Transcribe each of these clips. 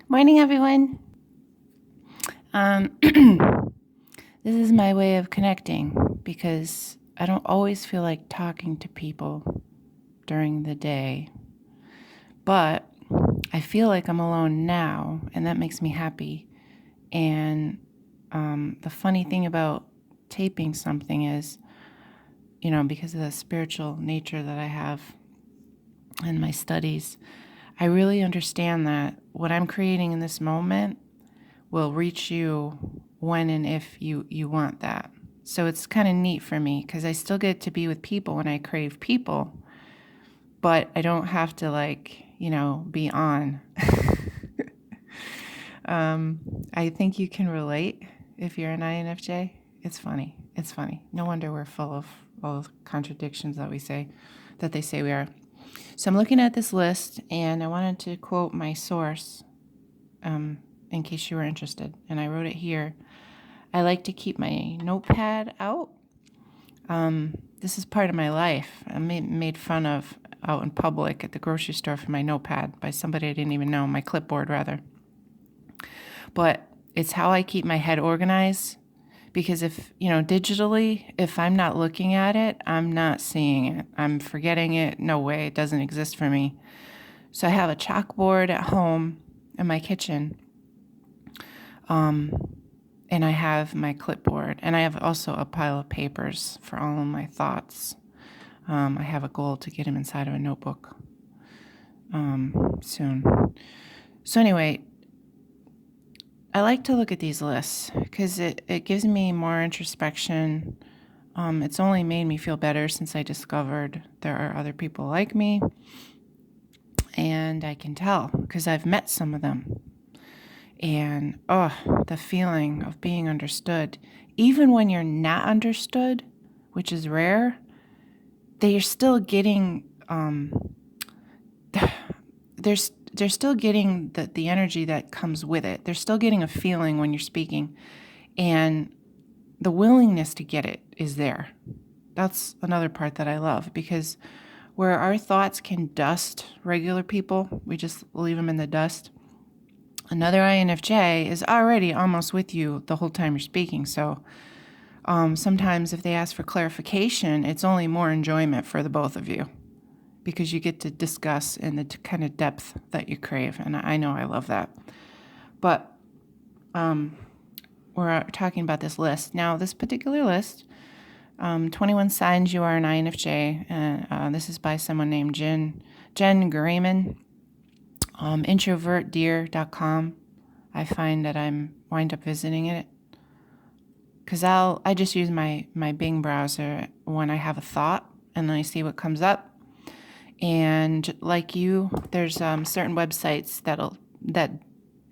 Morning, everyone. This is my way of connecting because I don't always feel like talking to people during the day, but I feel like I'm alone now, and that makes me happy. And the funny thing about taping something is, because of the spiritual nature that I have in my studies, I really understand that what I'm creating in this moment will reach you when and if you want that. So it's kind of neat for me because I still get to be with people when I crave people, but I don't have to be on. I think you can relate if you're an INFJ. It's funny. It's funny. No wonder we're full of all the contradictions that they say we are. So I'm looking at this list and I wanted to quote my source in case you were interested. And I wrote it here. I like to keep my notepad out. This is part of my life. I'm made fun of out in public at the grocery store for my notepad by somebody I didn't even know, my clipboard rather. But it's how I keep my head organized because digitally, if I'm not looking at it, I'm not seeing it. I'm forgetting it. No way, it doesn't exist for me. So I have a chalkboard at home in my kitchen. And I have my clipboard, and I have also a pile of papers for all of my thoughts. I have a goal to get them inside of a notebook soon. So anyway, I like to look at these lists because it gives me more introspection. It's only made me feel better since I discovered there are other people like me, and I can tell because I've met some of them. And the feeling of being understood, even when you're not understood, which is rare, they're still getting they're still getting the energy that comes with it. They're still getting a feeling when you're speaking, and the willingness to get it is there. That's another part that I love, because where our thoughts can dust regular people, we just leave them in the dust. Another INFJ is already almost with you the whole time you're speaking. So sometimes if they ask for clarification, it's only more enjoyment for the both of you because you get to discuss in the kind of depth that you crave. And I know I love that. But we're talking about this list. Now, this particular list, 21 signs you are an INFJ. And this is by someone named Jen Grayman. Introvertdear.com. I find that I'm wind up visiting it because I just use my Bing browser when I have a thought and then I see what comes up. And like you, there's certain websites that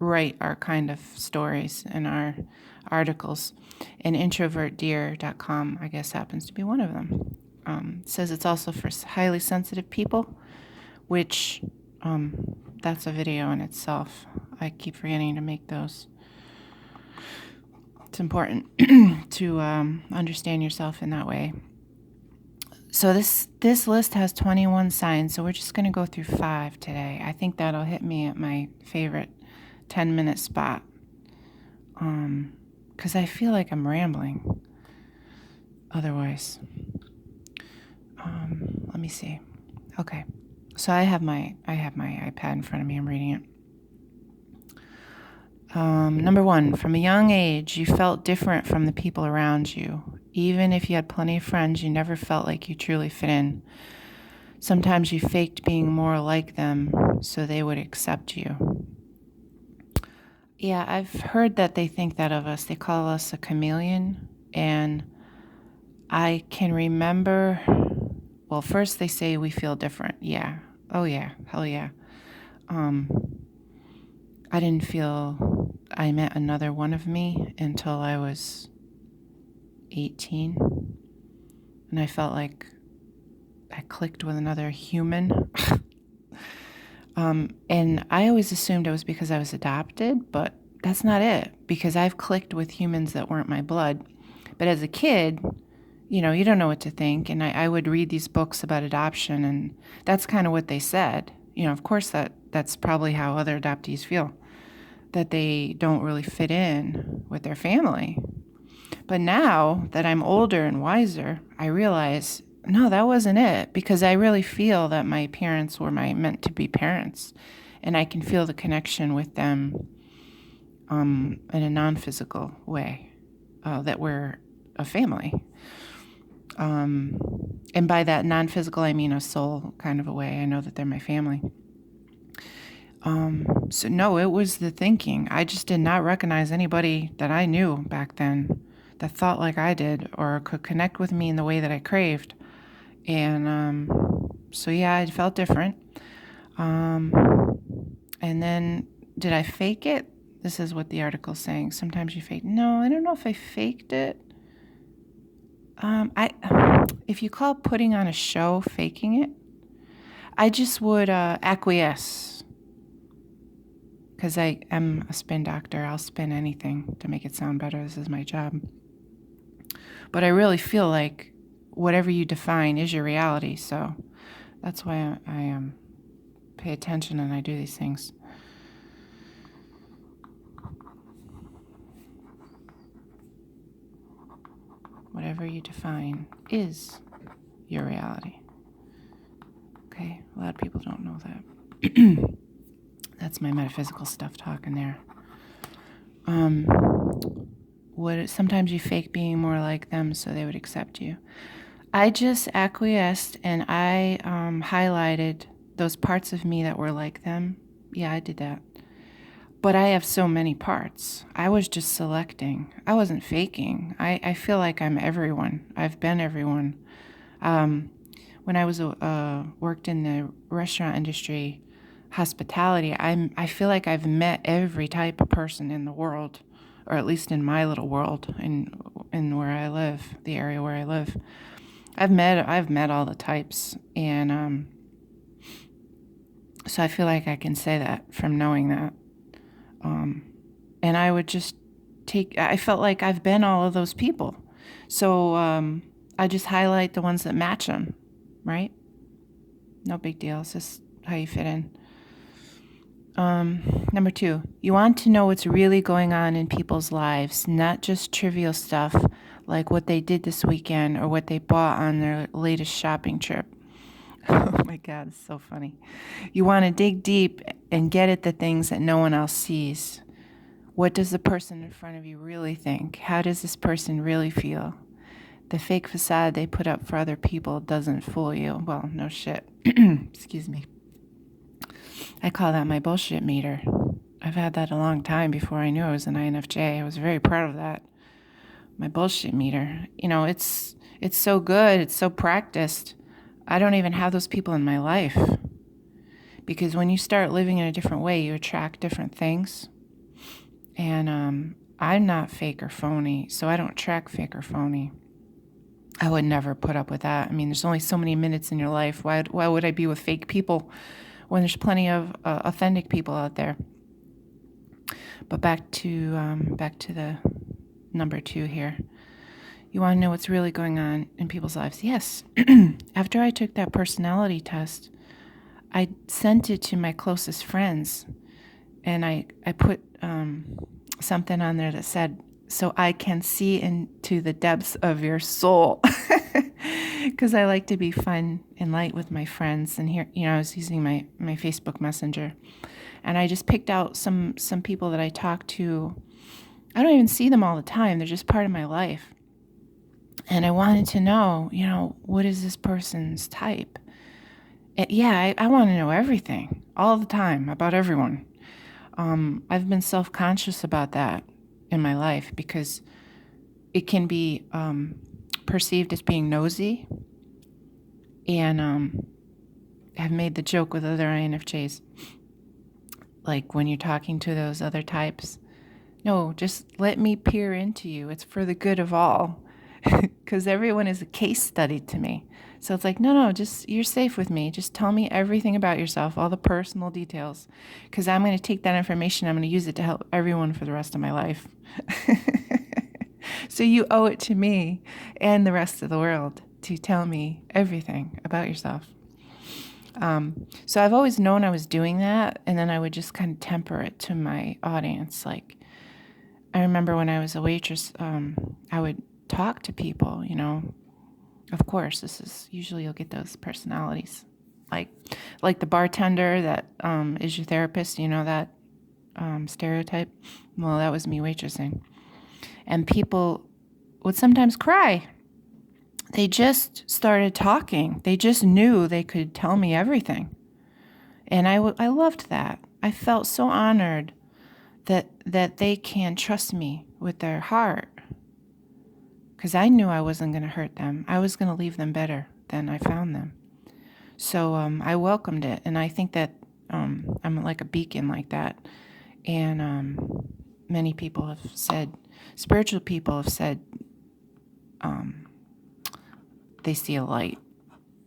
write our kind of stories and our articles, and introvertdear.com I guess happens to be one of them. It says it's also for highly sensitive people, which that's a video in itself. I keep forgetting to make those. It's important to understand yourself in that way. So this list has 21 signs, so we're just going to go through 5 today. I think that'll hit me at my favorite 10-minute spot, because I feel like I'm rambling otherwise. Let me see. Okay. So I have my iPad in front of me. I'm reading it. Number 1, from a young age, you felt different from the people around you. Even if you had plenty of friends, you never felt like you truly fit in. Sometimes you faked being more like them so they would accept you. Yeah, I've heard that they think that of us. They call us a chameleon. And I can remember, well, first they say we feel different. Yeah. Oh, yeah. Hell yeah. I didn't feel I met another one of me until I was 18. And I felt like I clicked with another human. And I always assumed it was because I was adopted, but that's not it, because I've clicked with humans that weren't my blood. But as a kid, you don't know what to think. And I would read these books about adoption, and that's kind of what they said. Of course that's probably how other adoptees feel. that they don't really fit in with their family. But now that I'm older and wiser, I realize, no, that wasn't it, because I really feel that my parents were my meant to be parents, and I can feel the connection with them in a non-physical way, that we're a family. And by that non-physical, I mean a soul kind of a way. I know that they're my family. So no, it was the thinking. I just did not recognize anybody that I knew back then that thought like I did or could connect with me in the way that I craved. And so yeah, it felt different. And then did I fake it? This is what the article's saying. Sometimes you fake. No, I don't know if I faked it. If you call putting on a show faking it, I just would acquiesce. Because I am a spin doctor. I'll spin anything to make it sound better. This is my job. But I really feel like whatever you define is your reality. So that's why I pay attention and I do these things. Whatever you define is your reality. Okay, a lot of people don't know that. That's my metaphysical stuff talking there. Sometimes you fake being more like them so they would accept you. I just acquiesced and I highlighted those parts of me that were like them. Yeah, I did that. But I have so many parts. I was just selecting. I wasn't faking. I feel like I'm everyone. I've been everyone. When I was worked in the restaurant industry, hospitality, I feel like I've met every type of person in the world, or at least in my little world, in where I live, the area where I live. I've met all the types, and so I feel like I can say that from knowing that. And I would just I felt like I've been all of those people. So I just highlight the ones that match them, right? No big deal. It's just how you fit in. Number 2, you want to know what's really going on in people's lives, not just trivial stuff like what they did this weekend or what they bought on their latest shopping trip. Oh my God, it's so funny. You want to dig deep and get at the things that no one else sees. What does the person in front of you really think? How does this person really feel? The fake facade they put up for other people doesn't fool you. Well, no shit. Excuse me. I call that my bullshit meter. I've had that a long time before I knew I was an INFJ. I was very proud of that. My bullshit meter. You know, it's so good. It's so practiced. I don't even have those people in my life. Because when you start living in a different way, you attract different things. And I'm not fake or phony, so I don't attract fake or phony. I would never put up with that. I mean, there's only so many minutes in your life. Why would I be with fake people when there's plenty of authentic people out there? But back to the number 2 here. You want to know what's really going on in people's lives? Yes. After I took that personality test, I sent it to my closest friends, and I put something on there that said, "So I can see into the depths of your soul," because I like to be fun and light with my friends. And here, I was using my Facebook Messenger, and I just picked out some people that I talk to. I don't even see them all the time. They're just part of my life. And I wanted to know, what is this person's type? I want to know everything, all the time, about everyone. I've been self-conscious about that in my life because it can be perceived as being nosy. And I've made the joke with other INFJs, like when you're talking to those other types, no, just let me peer into you. It's for the good of all. Because everyone is a case study to me. So it's like, no, just you're safe with me. Just tell me everything about yourself, all the personal details. Because I'm going to take that information, I'm going to use it to help everyone for the rest of my life. So you owe it to me and the rest of the world to tell me everything about yourself. So I've always known I was doing that, and then I would just kind of temper it to my audience. Like, I remember when I was a waitress, I would talk to people, Of course, this is usually you'll get those personalities. Like the bartender that is your therapist, that stereotype. Well, that was me waitressing. And people would sometimes cry. They just started talking. They just knew they could tell me everything. And I loved that. I felt so honored that they can trust me with their heart. Because I knew I wasn't going to hurt them. I was going to leave them better than I found them. So I welcomed it. And I think that I'm like a beacon like that. And many people have said, spiritual people have said, they see a light.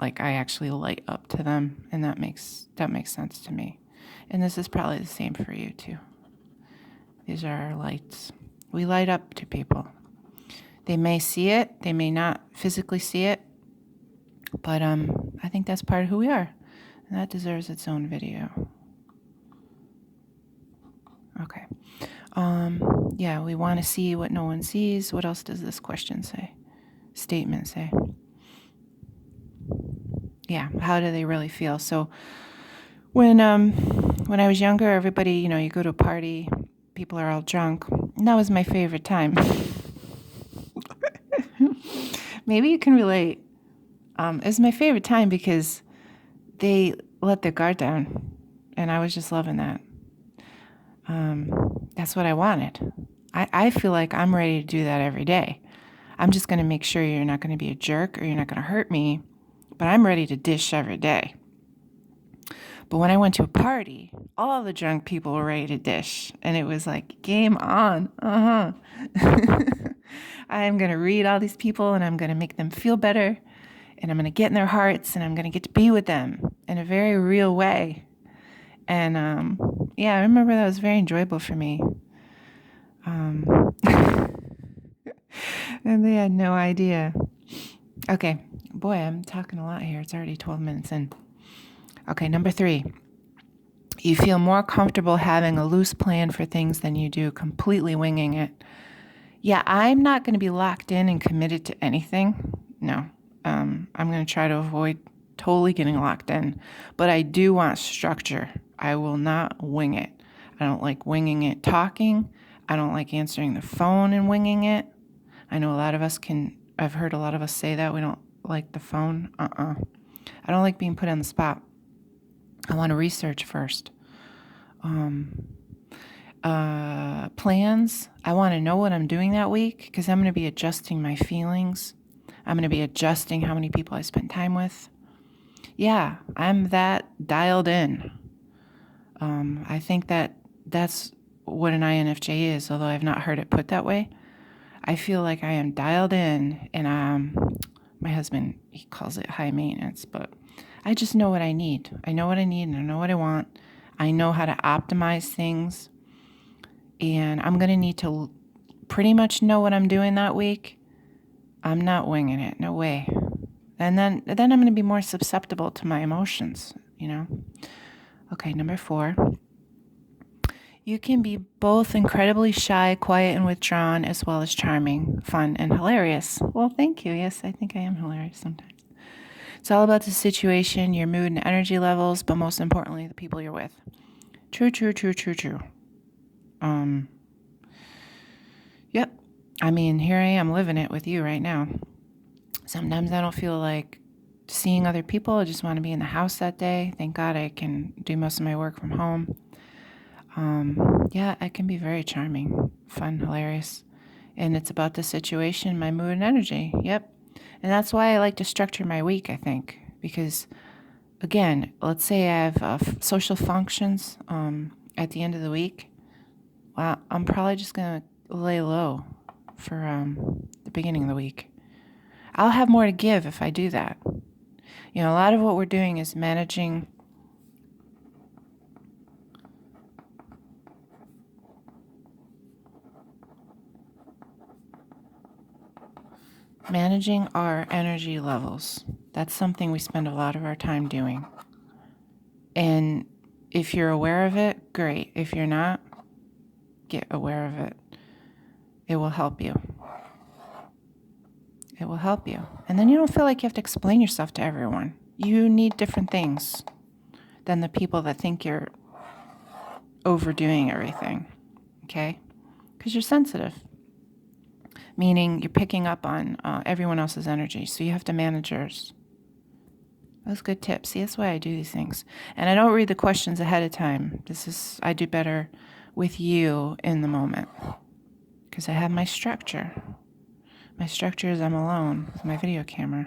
Like I actually light up to them, and that makes sense to me. And this is probably the same for you too. These are our lights. We light up to people. They may see it, they may not physically see it, but I think that's part of who we are. And that deserves its own video. Okay. Yeah, we want to see what no one sees. What else does this question say? Statement say? Yeah, how do they really feel? So when I was younger, everybody, you go to a party, people are all drunk. And that was my favorite time. Maybe you can relate. It was my favorite time because they let their guard down, and I was just loving that. That's what I wanted. I feel like I'm ready to do that every day. I'm just going to make sure you're not going to be a jerk or you're not going to hurt me, but I'm ready to dish every day. But when I went to a party, all the drunk people were ready to dish, and it was like, game on. I'm going to read all these people, and I'm going to make them feel better, and I'm going to get in their hearts, and I'm going to get to be with them in a very real way. And yeah, I remember that was very enjoyable for me. And they had no idea. Okay, boy, I'm talking a lot here. It's already 12 minutes in. Okay, number 3. You feel more comfortable having a loose plan for things than you do completely winging it. Yeah, I'm not going to be locked in and committed to anything. No, I'm going to try to avoid totally getting locked in. But I do want structure. I will not wing it. I don't like winging it talking. I don't like answering the phone and winging it. I know a lot of us I've heard a lot of us say that. We don't like the phone. I don't like being put on the spot. I want to research first. Plans. I want to know what I'm doing that week because I'm going to be adjusting my feelings. I'm going to be adjusting how many people I spend time with. Yeah, I'm that dialed in. I think that's what an INFJ is, although I've not heard it put that way. I feel like I am dialed in, and my husband, he calls it high maintenance, but I just know what I need. I know what I need, and I know what I want. I know how to optimize things, and I'm going to need to pretty much know what I'm doing that week. I'm not winging it, no way. And then I'm going to be more susceptible to my emotions, Okay, number 4. You can be both incredibly shy, quiet, and withdrawn, as well as charming, fun, and hilarious. Well, thank you. Yes, I think I am hilarious sometimes. It's all about the situation, your mood and energy levels, but most importantly, the people you're with. True. Yep. I mean, here I am living it with you right now. Sometimes I don't feel like seeing other people. I just want to be in the house that day. Thank God I can do most of my work from home. Yeah, I can be very charming, fun, hilarious. And it's about the situation, my mood and energy. Yep. And that's why I like to structure my week, I think. Because, again, let's say I have social functions at the end of the week. Well, I'm probably just going to lay low for the beginning of the week. I'll have more to give if I do that. A lot of what we're doing is managing our energy levels. That's something we spend a lot of our time doing. And if you're aware of it, great. If you're not, get aware of it. It will help you. It will help you. And then you don't feel like you have to explain yourself to everyone. You need different things than the people that think you're overdoing everything, okay? Because you're sensitive, meaning you're picking up on everyone else's energy, so you have to manage yours. Those good tips. See, that's why I do these things. And I don't read the questions ahead of time. I do better with you in the moment because I have my structure. My structure is I'm alone with my video camera.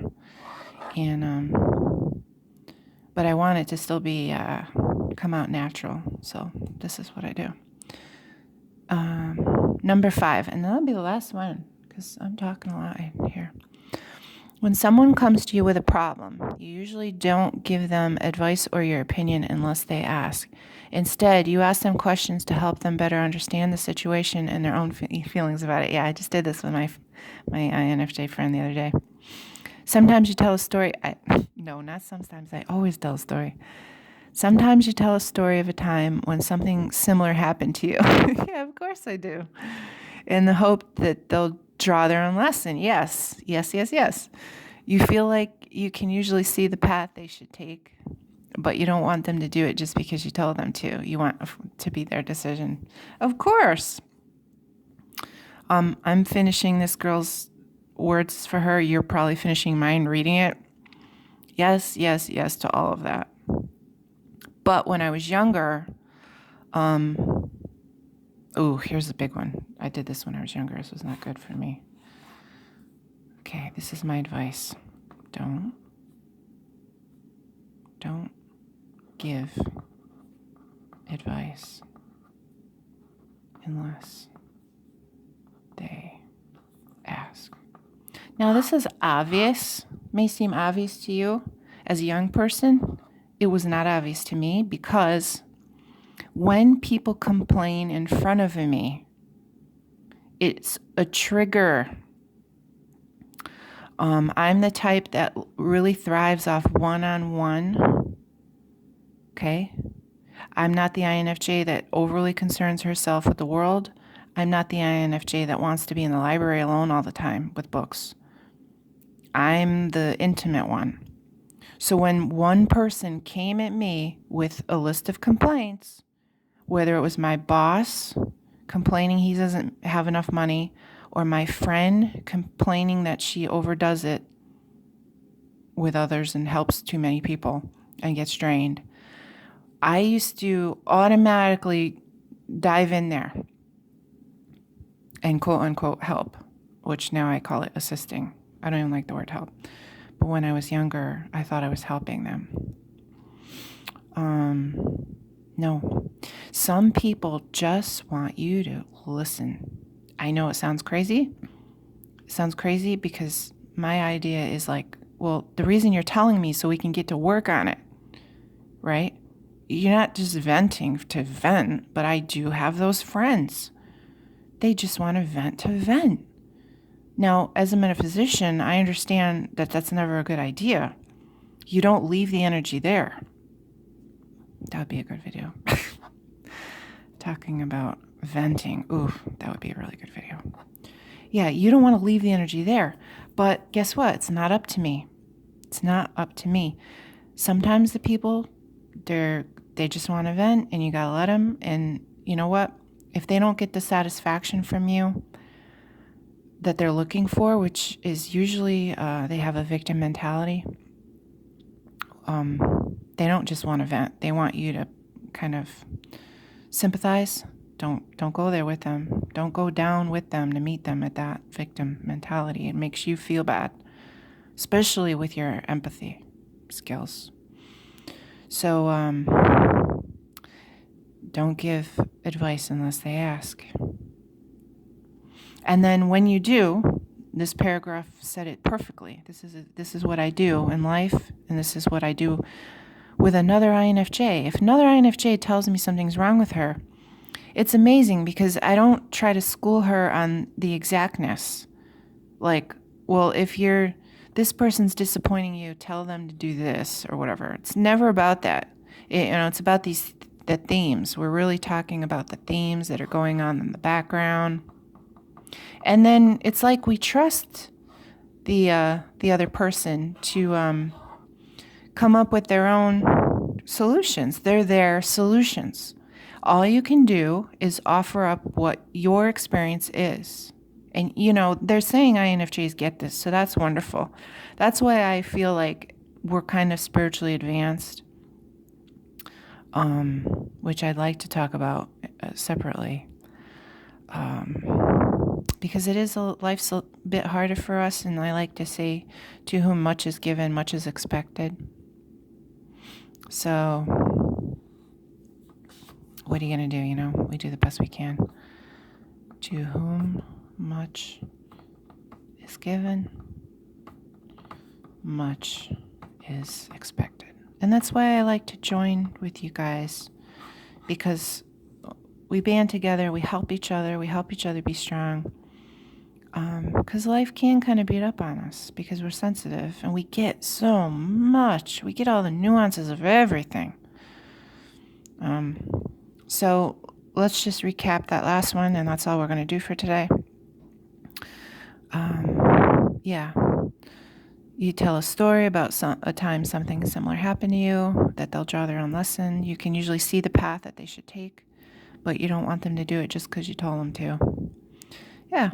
And, but I want it to still be, come out natural. So this is what I do. Number 5, and that'll be the last one because I'm talking a lot in here. When someone comes to you with a problem, you usually don't give them advice or your opinion unless they ask. Instead, you ask them questions to help them better understand the situation and their own feelings about it. Yeah, I just did this with my INFJ friend the other day. Sometimes you tell a story. No, not sometimes. I always tell a story. Sometimes you tell a story of a time when something similar happened to you. Yeah, of course I do. In the hope that they'll draw their own lesson. Yes. You feel like you can usually see the path they should take, but you don't want them to do it just because you told them to. You want to be their decision. Of course. I'm finishing this girl's words for her. You're probably finishing mine reading it. Yes to all of that. But when I was younger, here's a big one. I did this when I was younger. This was not good for me. Okay, this is my advice. Don't give advice unless they ask. Now, this is obvious, may seem obvious to you as a young person. It was not obvious to me because when people complain in front of me, it's a trigger. I'm the type that really thrives off one-on-one. Okay? I'm not the INFJ that overly concerns herself with the world. I'm not the INFJ that wants to be in the library alone all the time with books. I'm the intimate one. So when one person came at me with a list of complaints, whether it was my boss complaining he doesn't have enough money, or my friend complaining that she overdoes it with others and helps too many people and gets drained, I used to automatically dive in there and quote unquote help, which now I call it assisting. I don't even like the word help. But when I was younger, I thought I was helping them. No. Some people just want you to listen. I know it sounds crazy. It sounds crazy because my idea is like, well, the reason you're telling me so we can get to work on it, right? You're not just venting to vent, but I do have those friends. They just want to vent. Now, as a metaphysician, I understand that that's never a good idea. You don't leave the energy there. That would be a good video. Talking about venting. Ooh, that would be a really good video. Yeah, you don't want to leave the energy there. But guess what? It's not up to me. It's not up to me. Sometimes the people, they just want to vent, and you got to let them. And you know what? If they don't get the satisfaction from you that they're looking for, which is usually they have a victim mentality, they don't just want to vent. They want you to kind of sympathize. Don't go there with them. Don't go down with them to meet them at that victim mentality. It makes you feel bad, especially with your empathy skills. So don't give advice unless they ask. And then when you do, this paragraph said it perfectly. This is what I do in life, and this is what I do with another INFJ. If another INFJ tells me something's wrong with her, it's amazing because I don't try to school her on the exactness. Like, well, if this person's disappointing you, tell them to do this or whatever. It's never about that. It's about the themes. We're really talking about the themes that are going on in the background. And then it's like we trust the other person to come up with their own solutions. They're their solutions. All you can do is offer up what your experience is. And, they're saying INFJs get this, so that's wonderful. That's why I feel like we're kind of spiritually advanced, which I'd like to talk about separately. Because life's a bit harder for us, and I like to say, to whom much is given, much is expected. So, what are you going to do? We do the best we can. To whom much is given, much is expected. And that's why I like to join with you guys, because we band together, we help each other be strong. Because life can kind of beat up on us because we're sensitive and we get so much. We get all the nuances of everything. So let's just recap that last one, and that's all we're going to do for today. You tell a story about a time something similar happened to you, that they'll draw their own lesson. You can usually see the path that they should take, but you don't want them to do it just because you told them to. Yeah,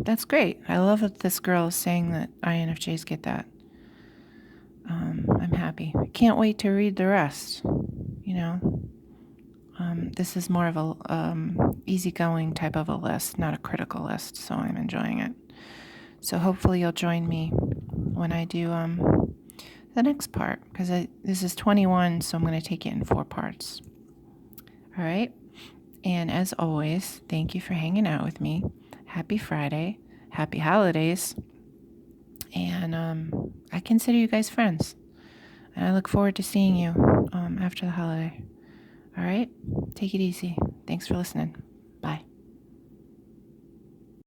that's great. I love that this girl is saying that INFJs get that. I'm happy. I can't wait to read the rest. This is more of a easygoing type of a list, not a critical list, so I'm enjoying it. So hopefully you'll join me when I do the next part, because this is 21, so I'm going to take it in 4 parts. All right? And as always, thank you for hanging out with me. Happy Friday. Happy holidays. And I consider you guys friends. And I look forward to seeing you after the holiday. All right? Take it easy. Thanks for listening.